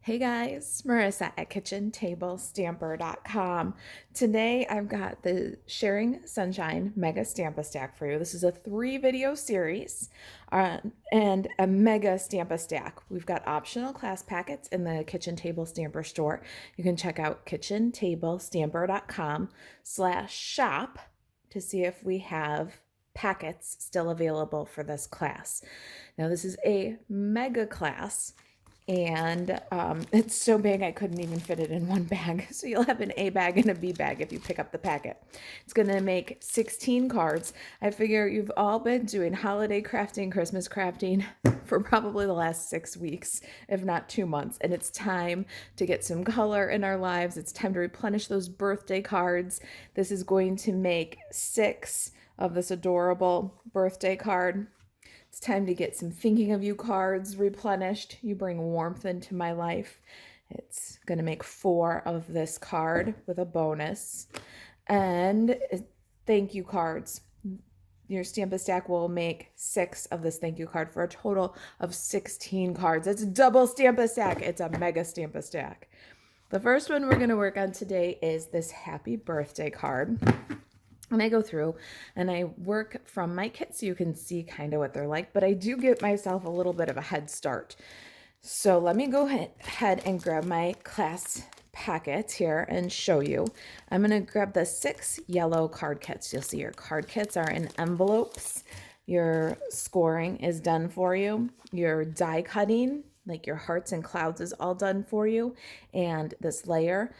Hey guys, Marissa at kitchentablestamper.com. Today I've got the Sharing Sunshine Mega Stampa Stack for you. This is a 3-video series and a mega Stampa Stack. We've got optional class packets in the Kitchen Table Stamper store. You can check out kitchentablestamper.com/shop to see if we have packets still available for this class. Now this is a mega class. And it's so big I couldn't even fit it in one bag. So you'll have an A bag and a B bag if you pick up the packet. It's going to make 16 cards. I figure you've all been doing holiday crafting, Christmas crafting for probably the last 6 weeks, if not 2 months. And it's time to get some color in our lives. It's time to replenish those birthday cards. This is going to make 6 of this adorable birthday card. It's time to get some thinking of you cards replenished. You bring warmth into my life. It's going to make 4 of this card with a bonus. And thank you cards. Your Stampa Stack will make 6 of this thank you card for a total of 16 cards. It's a double Stampa Stack. It's a mega Stampa Stack. The first one we're going to work on today is this happy birthday card. And I go through and I work from my kit so you can see kind of what they're like, but I do give myself a little bit of a head start. So let me go ahead and grab my class packet here and show you. I'm going to grab the 6 yellow card kits. You'll see your card kits are in envelopes. Your scoring is done for you. Your die cutting, like your hearts and clouds, is all done for you. And this layer,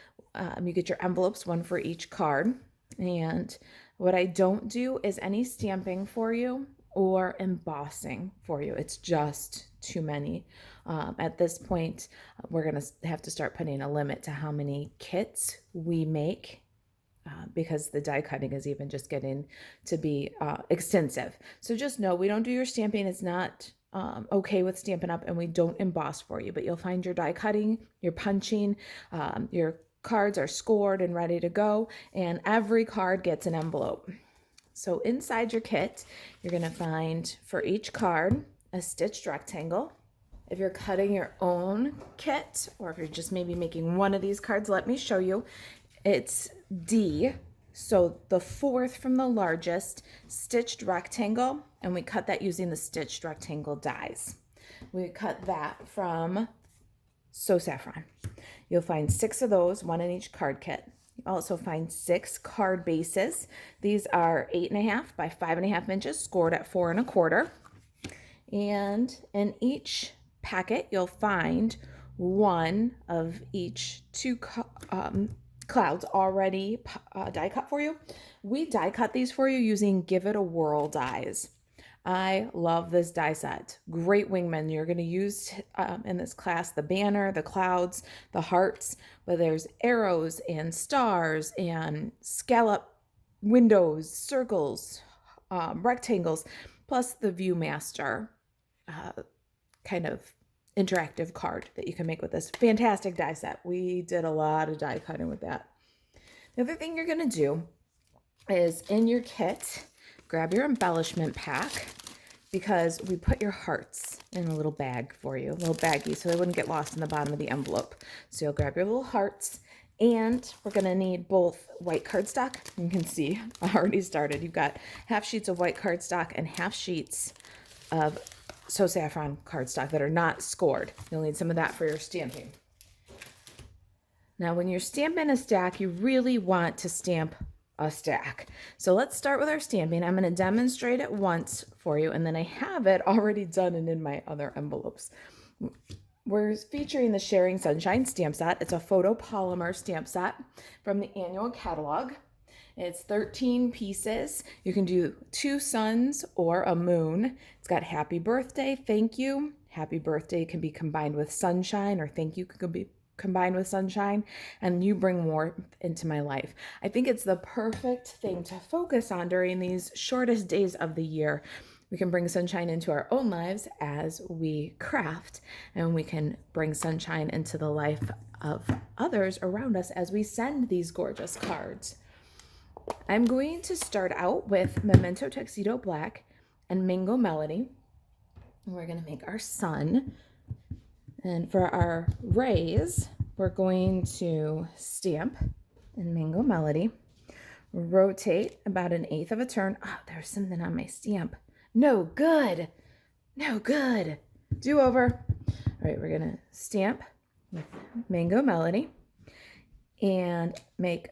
you get your envelopes, 1 for each card. And what I don't do is any stamping for you or embossing for you. It's just too many. At this point, we're going to have to start putting a limit to how many kits we make because the die cutting is even just getting to be extensive. So just know we don't do your stamping. It's not okay with Stampin' Up, and we don't emboss for you, but you'll find your die cutting, your punching, your cards are scored and ready to go, and every card gets an envelope. So inside your kit, you're going to find for each card a stitched rectangle. If you're cutting your own kit, or if you're just maybe making one of these cards, let me show you. It's D, so the 4th from the largest stitched rectangle, and we cut that using the stitched rectangle dies. We cut that from So Saffron. You'll find 6 of those, 1 in each card kit. You also find 6 card bases. These are 8.5 by 5.5 inches, scored at 4 1/4. And in each packet, you'll find 1 of each 2 clouds already die cut for you. We die cut these for you using Give It a Whirl dies. I love this die set. Great wingman. You're going to use in this class the banner, the clouds, the hearts, but there's arrows and stars and scallop windows, circles, rectangles, plus the Viewmaster kind of interactive card that you can make with this fantastic die set. We did a lot of die cutting with that. The other thing you're going to do is in your kit, grab your embellishment pack, because we put your hearts in a little bag for you, a little baggie, so they wouldn't get lost in the bottom of the envelope. So you'll grab your little hearts, and we're going to need both white cardstock. You can see I already started. You've got half sheets of white cardstock and half sheets of So Saffron cardstock that are not scored. You'll need some of that for your stamping. Now, when you're stamping a stack, you really want to stamp a stack. So let's start with our stamping. I'm going to demonstrate it once for you, and then I have it already done and in my other envelopes. We're featuring the Sharing Sunshine stamp set. It's a photopolymer stamp set from the annual catalog. It's 13 pieces. You can do 2 suns or a moon. It's got happy birthday, thank you. Happy birthday can be combined with sunshine, or thank you could be combined with sunshine, and you bring warmth into my life. I think it's the perfect thing to focus on during these shortest days of the year. We can bring sunshine into our own lives as we craft, and we can bring sunshine into the life of others around us as we send these gorgeous cards. I'm going to start out with Memento Tuxedo Black and Mango Melody. We're going to make our sun. And for our rays, we're going to stamp in Mango Melody, rotate about 1/8 of a turn. Oh, there's something on my stamp. No good. No good. Do over. All right, we're gonna stamp with Mango Melody and make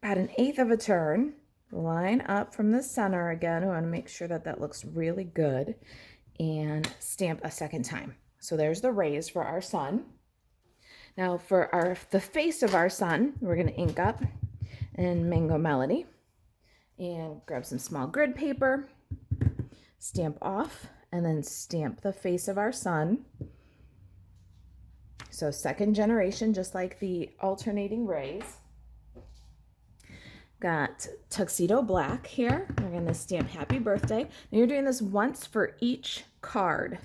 about 1/8 of a turn. Line up from the center again. We want to make sure that that looks really good, and stamp a second time. So there's the rays for our sun. Now for the face of our sun, we're going to ink up in Mango Melody and grab some small grid paper, stamp off, and then stamp the face of our sun. So second generation, just like the alternating rays. Got Tuxedo Black here. We're going to stamp Happy Birthday. Now you're doing this once for each card.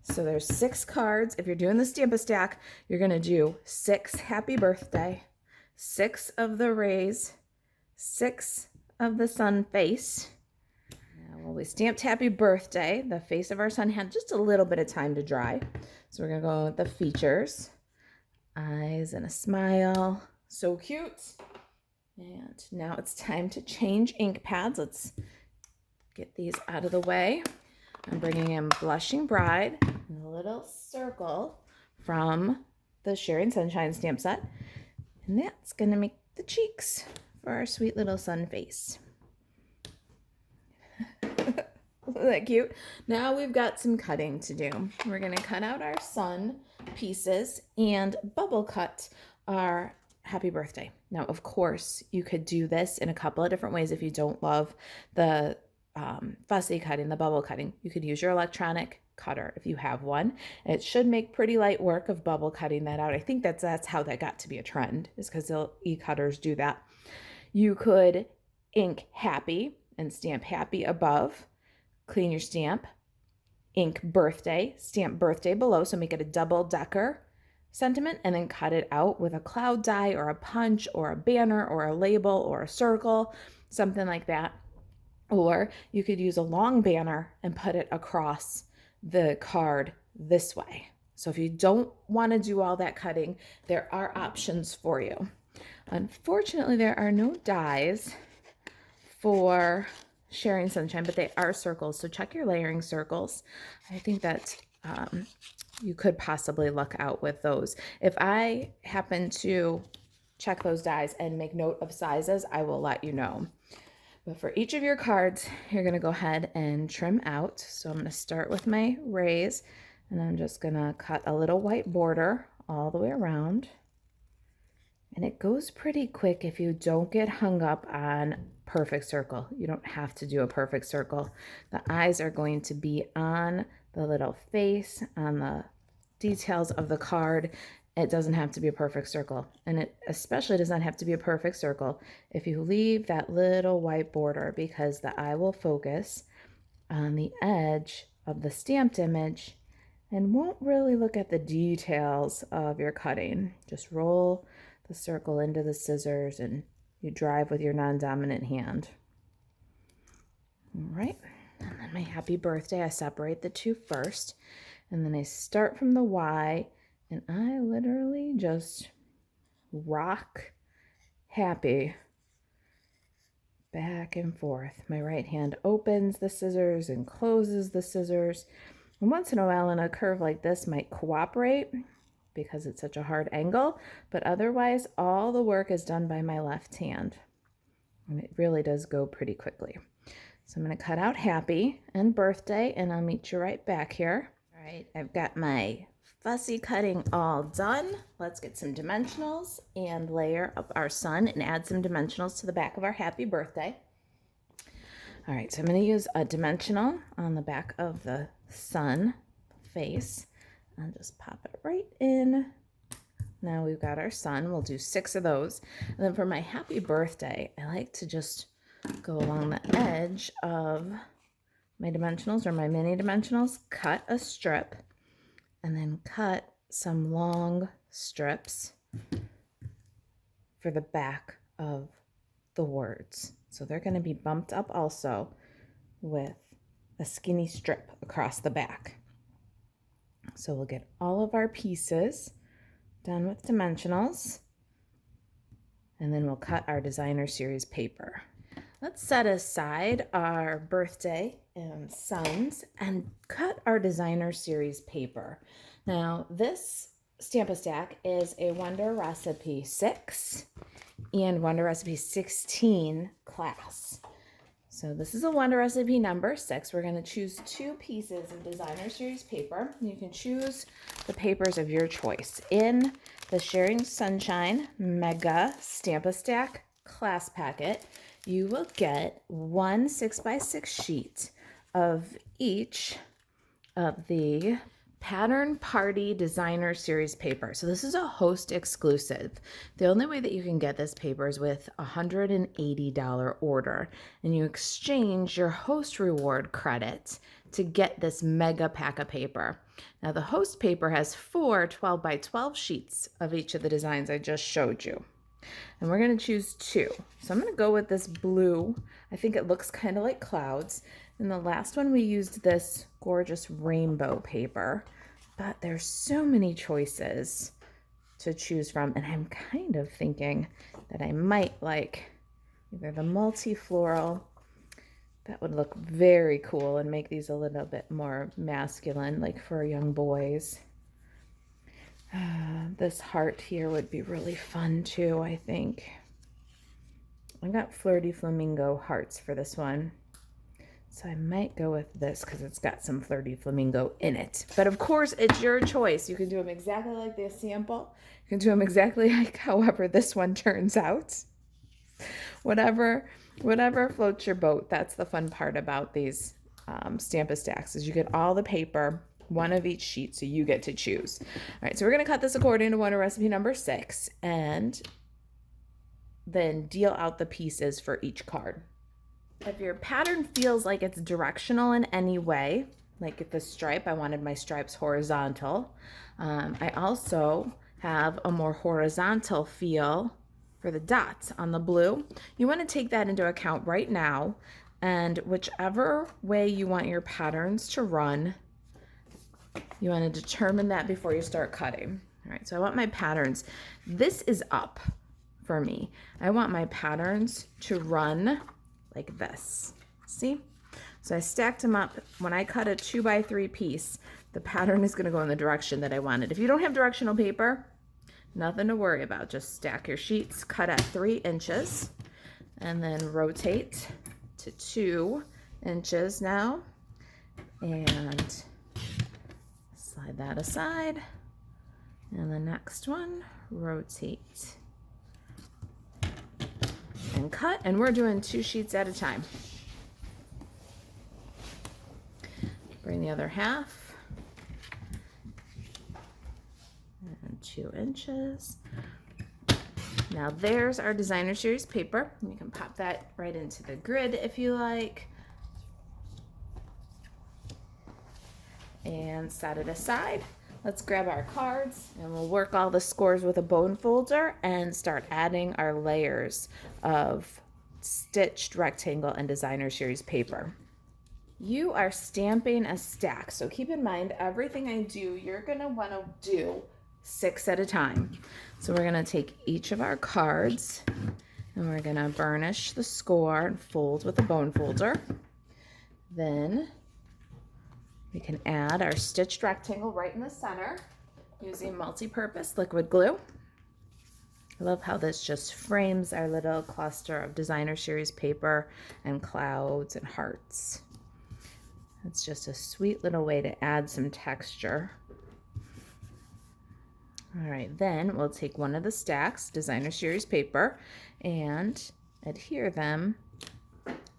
So there's 6 cards. If you're doing the Stamp-A-Stack, you're going to do 6 Happy Birthday, 6 of the rays, 6 of the sun face. Now, when we stamped Happy Birthday, the face of our sun had just a little bit of time to dry. So we're going to go with the features. Eyes and a smile. So cute. And now it's time to change ink pads. Let's get these out of the way. I'm bringing in Blushing Bride and a little circle from the Sharing Sunshine stamp set. And that's going to make the cheeks for our sweet little sun face. Isn't that cute? Now we've got some cutting to do. We're going to cut out our sun pieces and bubble cut our Happy Birthday. Now, of course, you could do this in a couple of different ways if you don't love the fussy cutting, the bubble cutting. You could use your electronic cutter if you have one. It should make pretty light work of bubble cutting that out. I think that's how that got to be a trend, is because e-cutters do that. You could ink Happy and stamp Happy above, clean your stamp, ink Birthday, stamp Birthday below, so make it a double-decker sentiment, and then cut it out with a cloud die or a punch or a banner or a label or a circle, something like that. Or you could use a long banner and put it across the card this way. So if you don't want to do all that cutting, there are options for you. Unfortunately, there are no dies for Sharing Sunshine, but they are circles. So check your layering circles. I think that you could possibly luck out with those. If I happen to check those dies and make note of sizes, I will let you know. But for each of your cards, you're going to go ahead and trim out. So I'm going to start with my rays, and I'm just going to cut a little white border all the way around. And it goes pretty quick if you don't get hung up on perfect circle. You don't have to do a perfect circle. The eyes are going to be on the little face, on the details of the card. It doesn't have to be a perfect circle, and it especially does not have to be a perfect circle if you leave that little white border, because the eye will focus on the edge of the stamped image and won't really look at the details of your cutting. Just roll the circle into the scissors and you drive with your non-dominant hand. All right, and then my Happy Birthday, I separate the two first, and then I start from the Y, and I literally just rock Happy back and forth. My right hand opens the scissors and closes the scissors. And once in a while in a curve like this might cooperate because it's such a hard angle, but otherwise all the work is done by my left hand. And it really does go pretty quickly. So I'm going to cut out Happy and Birthday, and I'll meet you right back here. All right, I've got my fussy cutting all done. Let's get some dimensionals and layer up our sun and add some dimensionals to the back of our Happy Birthday. All right, so I'm going to use a dimensional on the back of the sun face. I'll just pop it right in. Now we've got our sun. We'll do 6 of those. And then for my Happy Birthday, I like to just go along the edge of my dimensionals or my mini dimensionals, cut a strip, and then cut some long strips for the back of the words. So they're going to be bumped up also with a skinny strip across the back. So we'll get all of our pieces done with dimensionals, and then we'll cut our designer series paper. Let's set aside our birthday and sons and cut our designer series paper. Now this Stamp-A-Stack is a Wonder Recipe 6 and Wonder Recipe 16 class. So this is a Wonder Recipe number 6. We're going to choose 2 pieces of designer series paper. You can choose the papers of your choice. In the Sharing Sunshine Mega Stamp-A-Stack class packet, you will get 1 6x6 sheet of each of the Pattern Party Designer Series paper. So this is a host exclusive. The only way that you can get this paper is with a $180 order, and you exchange your host reward credit to get this mega pack of paper. Now the host paper has 4 12x12 sheets of each of the designs I just showed you. And we're going to choose 2. So I'm going to go with this blue. I think it looks kind of like clouds. And the last one we used this gorgeous rainbow paper. But there's so many choices to choose from. And I'm kind of thinking that I might like either the multi-floral. That would look very cool and make these a little bit more masculine, like for young boys. This heart here would be really fun too, I think. I got Flirty Flamingo hearts for this one. So I might go with this because it's got some Flirty Flamingo in it. But of course, it's your choice. You can do them exactly like the sample. You can do them exactly like however this one turns out. Whatever floats your boat. That's the fun part about these Stamp-A-Stacks is you get all the paper, 1 of each sheet, so you get to choose. All right, so we're going to cut this according to Wonder Recipe number 6 and then deal out the pieces for each card. If your pattern feels like it's directional in any way, like the stripe, I wanted my stripes horizontal. I also have a more horizontal feel for the dots on the blue. You want to take that into account right now, and whichever way you want your patterns to run, you want to determine that before you start cutting. All right, so I want my patterns. This is up for me. I want my patterns to run like this. See? So I stacked them up. When I cut a 2x3 piece, the pattern is going to go in the direction that I wanted. If you don't have directional paper, nothing to worry about. Just stack your sheets, cut at 3 inches, and then rotate to 2 inches now. And slide that aside. And the next one, rotate and cut. And we're doing 2 sheets at a time. Bring the other half. And 2 inches. Now there's our designer series paper. You can pop that right into the grid if you like. And set it aside. Let's grab our cards and we'll work all the scores with a bone folder and start adding our layers of stitched rectangle and designer series paper. You are stamping a stack, so keep in mind everything I do, you're gonna wanna do 6 at a time. So we're gonna take each of our cards and we're gonna burnish the score and fold with a bone folder. Then we can add our stitched rectangle right in the center using multi-purpose liquid glue. I love how this just frames our little cluster of designer series paper and clouds and hearts. It's just a sweet little way to add some texture. All right, then we'll take one of the stacks, designer series paper, and adhere them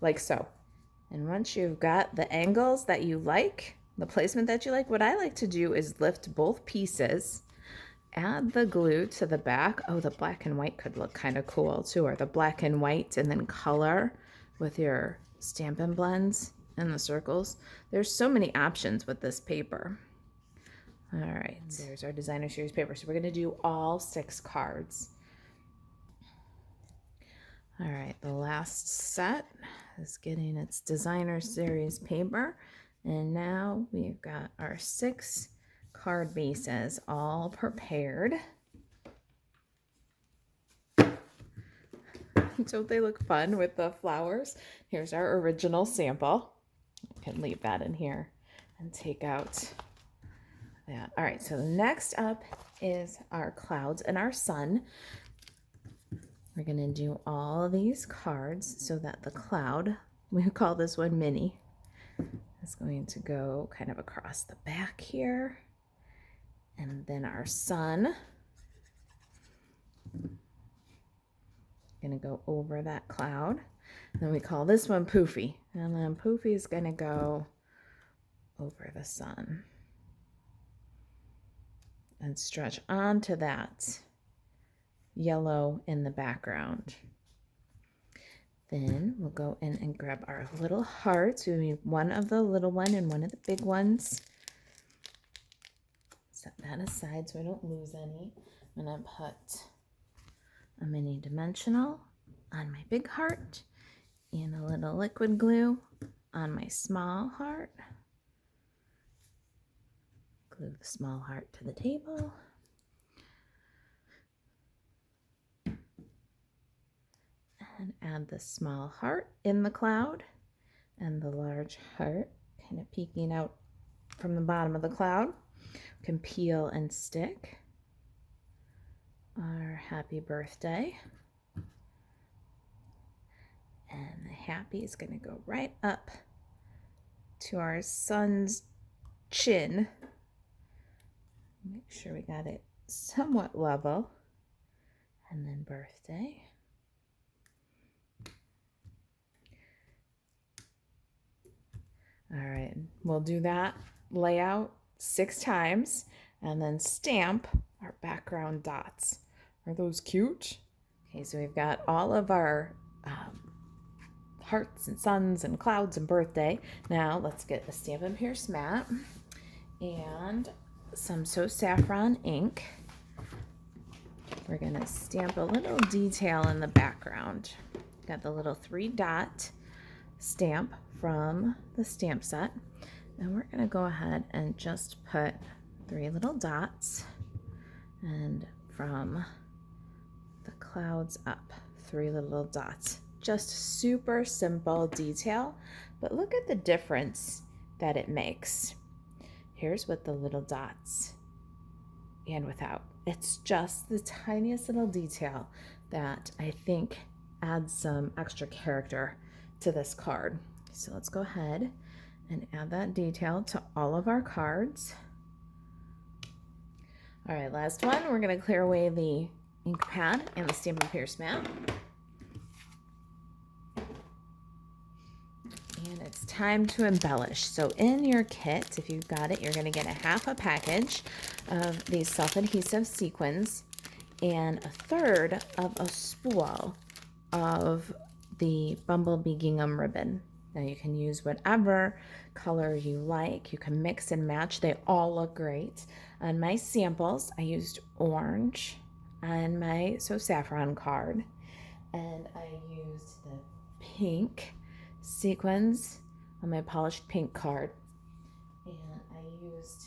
like so. And once you've got the angles that you like, the placement that you like, what I like to do is lift both pieces, add the glue to the back. Oh, the black and white could look kind of cool too, or the black and white and then color with your Stampin' Blends and the circles. There's so many options with this paper. All right, there's our designer series paper. So we're gonna do all 6 cards. All right, the last set is getting its designer series paper. And now we've got our 6 card bases all prepared. Don't they look fun with the flowers? Here's our original sample. I can leave that in here and take out that. All right, so next up is our clouds and our sun. We're going to do all of these cards so that the cloud, we call this one mini, is going to go kind of across the back here. And then our sun, going to go over that cloud. And then we call this one Poofy. And then Poofy is going to go over the sun and stretch onto that yellow in the background. Then we'll go in and grab our little hearts. We need one of the little one and one of the big ones. Set that aside so I don't lose any. I'm going to put a mini dimensional on my big heart and a little liquid glue on my small heart. Glue the small heart to the table. And add the small heart in the cloud and the large heart kind of peeking out from the bottom of the cloud. We can peel and stick our happy birthday. And the happy is going to go right up to our sun's chin. Make sure we got it somewhat level. And then birthday. All right, we'll do that layout 6 times and then stamp our background dots. Are those cute? Okay, so we've got all of our hearts and suns and clouds and birthday. Now let's get a Stampin' Pierce mat and some So Saffron ink. We're gonna stamp a little detail in the background. Got the little 3-dot stamp from the stamp set, and we're going to go ahead and just put 3 little dots, and from the clouds up 3 little dots. Just super simple detail, but look at the difference that it makes. Here's with the little dots and without. It's just the tiniest little detail that I think adds some extra character to this card. So let's go ahead and add that detail to all of our cards. All right, last one. We're going to clear away the ink pad and the Stampin' Pierce mat. And it's time to embellish. So in your kit, if you've got it, you're going to get a package of these self-adhesive sequins and 1/3 of a spool of the Bumblebee gingham ribbon. Now you can use whatever color you like. You can mix and match. They all look great. On my samples, I used orange on my So Saffron card. And I used the pink sequins on my polished pink card. And I used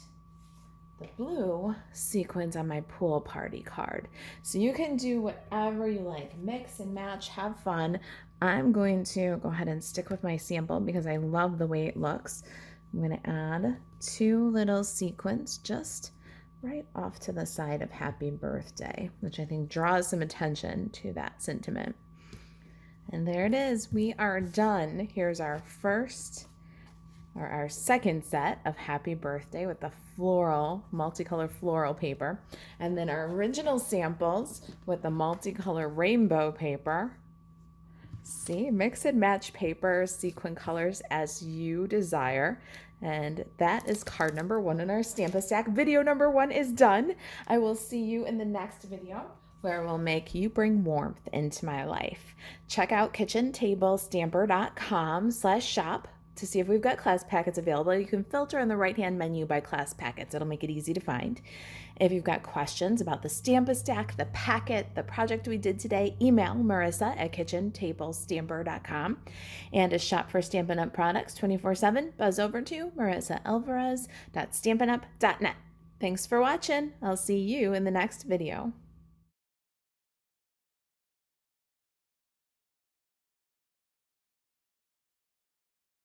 the blue sequins on my pool party card. So you can do whatever you like. Mix and match, have fun. I'm going to go ahead and stick with my sample because I love the way it looks. I'm going to add 2 little sequins just right off to the side of happy birthday, which I think draws some attention to that sentiment. And there it is. We are done. Here's our second set of happy birthday with the multicolor floral paper. And then our original samples with the multicolor rainbow paper. See, mix and match paper, sequin colors as you desire. And that is card number 1 in our Stamp-A-Stack. Video number 1 is done. I will see you in the next video where we'll make you bring warmth into my life. Check out kitchentablestamper.com/shop to see if we've got class packets available. You can filter in the right-hand menu by class packets. It'll make it easy to find. If you've got questions about the Stamp-A-Stack, the packet, the project we did today, email Marisa at kitchentablestamper.com. And to shop for Stampin' Up products 24/7, buzz over to marisaalvarez.stampinup.net. Thanks for watching. I'll see you in the next video.